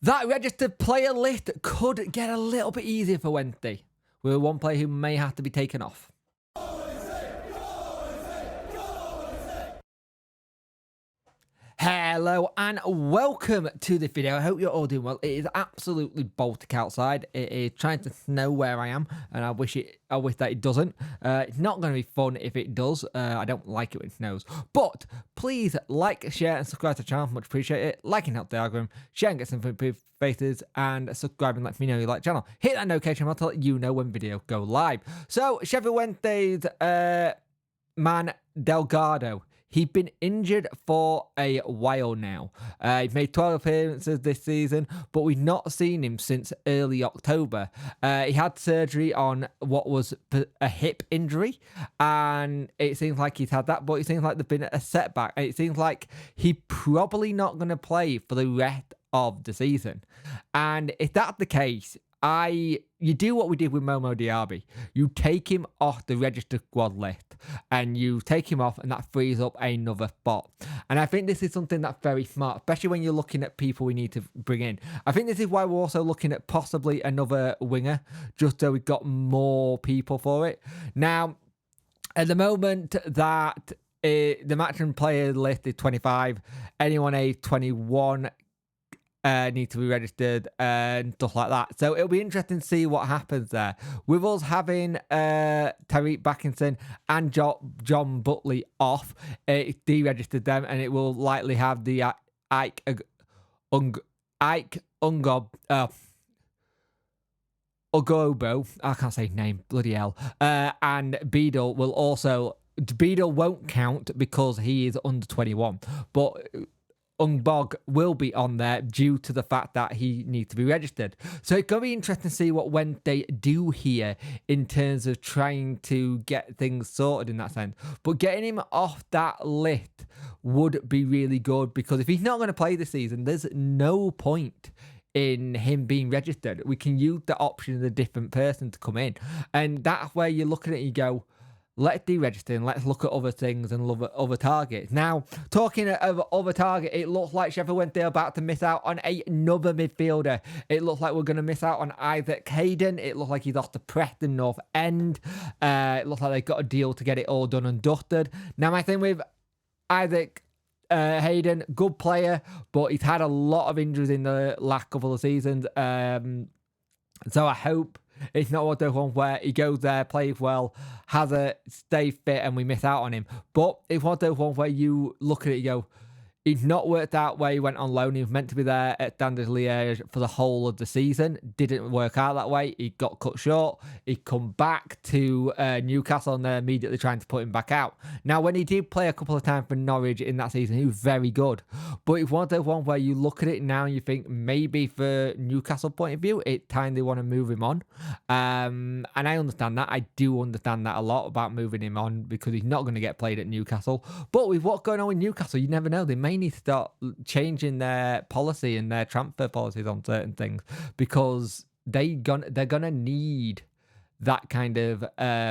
That registered player list could get a little bit easier for Wednesday, with one player who may have to be taken off. Hello and welcome to the video. I hope you're all doing well. It is absolutely Baltic outside. It is trying to snow where I am, and I wish that it doesn't. It's not going to be fun if it does. I don't like it when it snows. But please like, share, and subscribe to the channel. Much appreciate it. Liking helps the algorithm. Sharing gets some improved faces, and subscribing lets me know you like the channel. Hit that notification bell to let you know when videos go live. So Sheffield Wednesday's man Delgado. He's been injured for a while now. He's made 12 appearances this season, but we've not seen him since early October. He had surgery on what was a hip injury, and it seems like he's had that, but it seems like there's been a setback. It seems like he's probably not going to play for the rest of the season. And if that's the case, you do what we did with Momo Diaby. You take him off the registered squad list, and you take him off, and that frees up another spot. And I think this is something that's very smart, especially when you're looking at people we need to bring in. I think this is why we're also looking at possibly another winger, just so we've got more people for it. Now, at the moment that the matchroom player list is 25, anyone age 21 need to be registered and stuff like that. So it'll be interesting to see what happens there. With us having Tariq Backinson and John Butley off, it's deregistered them, and it will likely have the Ike Ugobo. I can't say his name, bloody hell. And Beadle will also. Beadle won't count because he is under 21, but Ungbog will be on there due to the fact that he needs to be registered. So it's going to be interesting to see what Wednesday do here in terms of trying to get things sorted in that sense. But getting him off that list would be really good, because if he's not going to play this season, there's no point in him being registered. We can use the option of a different person to come in. And that's where you're looking at it, you go, let's deregister and let's look at other things and look at other targets. Now, talking of other target, it looks like Sheffield Wednesday are about to miss out on another midfielder. It looks like we're going to miss out on Isaac Hayden. It looks like he's off to Preston North End. It looks like they've got a deal to get it all done and dusted. Now, my thing with Isaac Hayden, good player, but he's had a lot of injuries in the last couple of seasons. So I hope it's not one of those ones where he goes there, plays well, has a stay fit, and we miss out on him. But it's one of those ones where you look at it, you go, he's not worked out where he went on loan. He was meant to be there at Standard Liège for the whole of the season. Didn't work out that way. He got cut short. He come back to Newcastle, and they're immediately trying to put him back out. Now, when he did play a couple of times for Norwich in that season, he was very good. But it's one of those ones where you look at it now and you think maybe for Newcastle point of view, it's time they want to move him on. And I understand that. I do understand that a lot about moving him on, because he's not going to get played at Newcastle. But with what's going on with Newcastle, you never know. They may need to start changing their policy and their transfer policies on certain things, because they're gonna need that kind of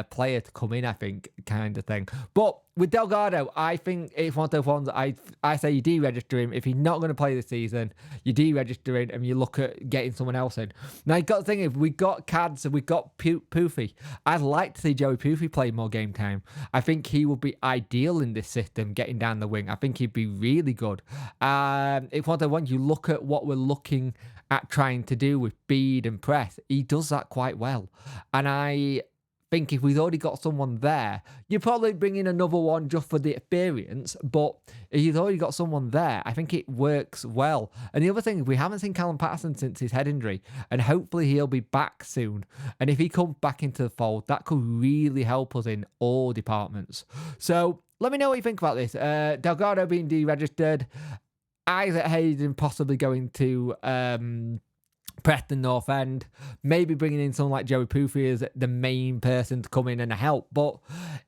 player to come in, I think, kind of thing. But with Delgado, I think it's one of those ones I say you deregister him. If he's not going to play this season, you deregister him and you look at getting someone else in. Now, you got the thing, if we got Cads and we got Poofy, I'd like to see Joey Poofy play more game time. I think he would be ideal in this system, getting down the wing. I think he'd be really good. It's one of the ones you look at what we're looking at trying to do with speed and press. He does that quite well. And I think if we've already got someone there, you probably bring in another one just for the experience. But if you've already got someone there, I think it works well. And the other thing, we haven't seen Callum Patterson since his head injury, and hopefully he'll be back soon. And if he comes back into the fold, that could really help us in all departments. So let me know what you think about this. Delgado being deregistered, Isaac Hayden possibly going to Preston North End, maybe bringing in someone like Joey Poofy as the main person to come in and help. But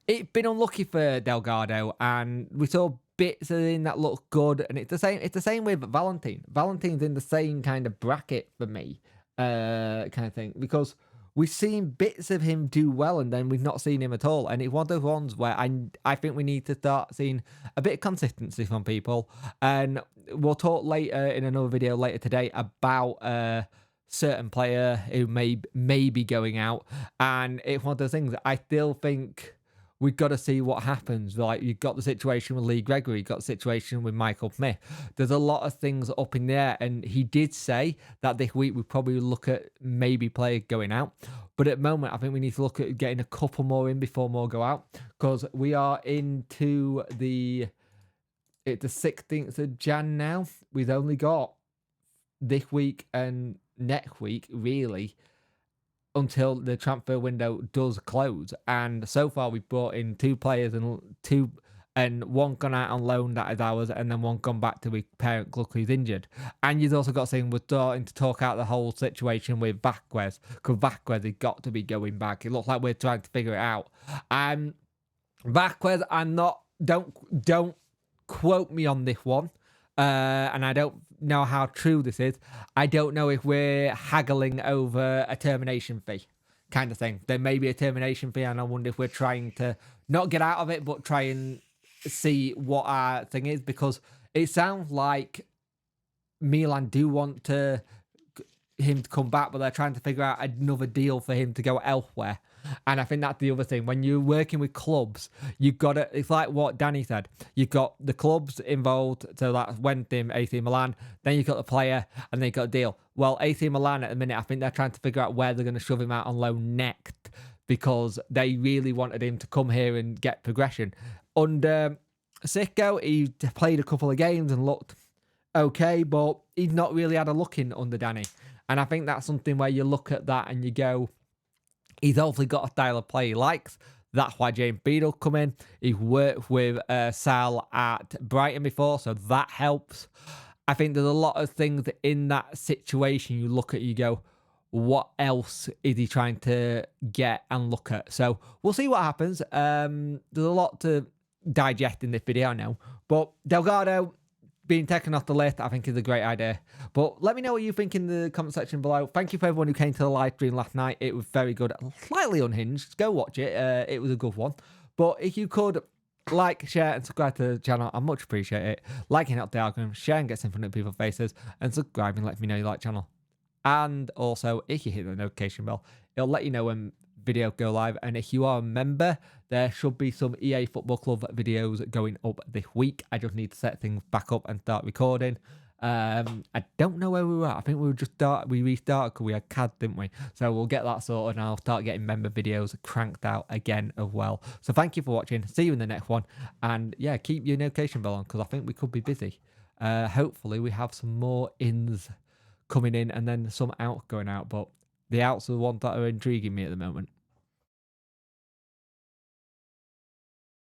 it's been unlucky for Delgado, and we saw bits in that look good, and it's the same with Valentine. Valentine's in the same kind of bracket for me, kind of thing, because we've seen bits of him do well, and then we've not seen him at all. And it's one of those ones where I think we need to start seeing a bit of consistency from people. And we'll talk later in another video later today about certain player who may be going out. And it's one of those things I still think we've got to see what happens. Like, you've got the situation with Lee Gregory, you've got the situation with Michael Smith. There's a lot of things up in there, and he did say that this week we probably look at maybe players going out. But at the moment, I think we need to look at getting a couple more in before more go out, because we are into it's the 16th of Jan now. We've only got this week and next week, really, until the transfer window does close. And so far we've brought in 2 players and one gone out on loan that is ours, and then one gone back to his parent club who's injured. And you've also got saying we're starting to talk out the whole situation with Vasquez, because Vasquez has got to be going back. It looks like we're trying to figure it out. Vasquez, don't quote me on this one, and I don't know how true this is. I don't know if we're haggling over a termination fee kind of thing. There may be a termination fee, and I wonder if we're trying to not get out of it, but try and see what our thing is, because it sounds like Milan do want him to come back, but they're trying to figure out another deal for him to go elsewhere. And I think that's the other thing. When you're working with clubs, you've got to, it's like what Danny said, you've got the clubs involved, so that's Wentham, AC Milan, then you've got the player, and then you've got a deal. Well, AC Milan at the minute, I think they're trying to figure out where they're going to shove him out on loan next, because they really wanted him to come here and get progression. Under Sicko, he played a couple of games and looked okay, but he's not really had a look in under Danny. And I think that's something where you look at that and you go, he's obviously got a style of play he likes. That's why James Beadle come in. He's worked with Sal at Brighton before, so that helps. I think there's a lot of things in that situation you look at, you go, what else is he trying to get and look at? So we'll see what happens. There's a lot to digest in this video now, but Delgado being taken off the list, I think, is a great idea. But let me know what you think in the comment section below. Thank you for everyone who came to the live stream last night. It was very good. Slightly unhinged. Go watch it. It was a good one. But if you could like, share, and subscribe to the channel, I much appreciate it. Liking helps the algorithm, sharing gets in front of people's faces, and subscribing lets me know you like the channel. And also, if you hit the notification bell, it'll let you know when videos go live. And if you are a member, there should be some EA Football Club videos going up this week. I just need to set things back up and start recording. I don't know where we were at. I think we restarted because we had CAD, didn't we? So we'll get that sorted, and I'll start getting member videos cranked out again as well. So thank you for watching. See you in the next one. And yeah, keep your notification bell on, because I think we could be busy. Hopefully we have some more ins coming in and then some outs going out, but the outs are the ones that are intriguing me at the moment.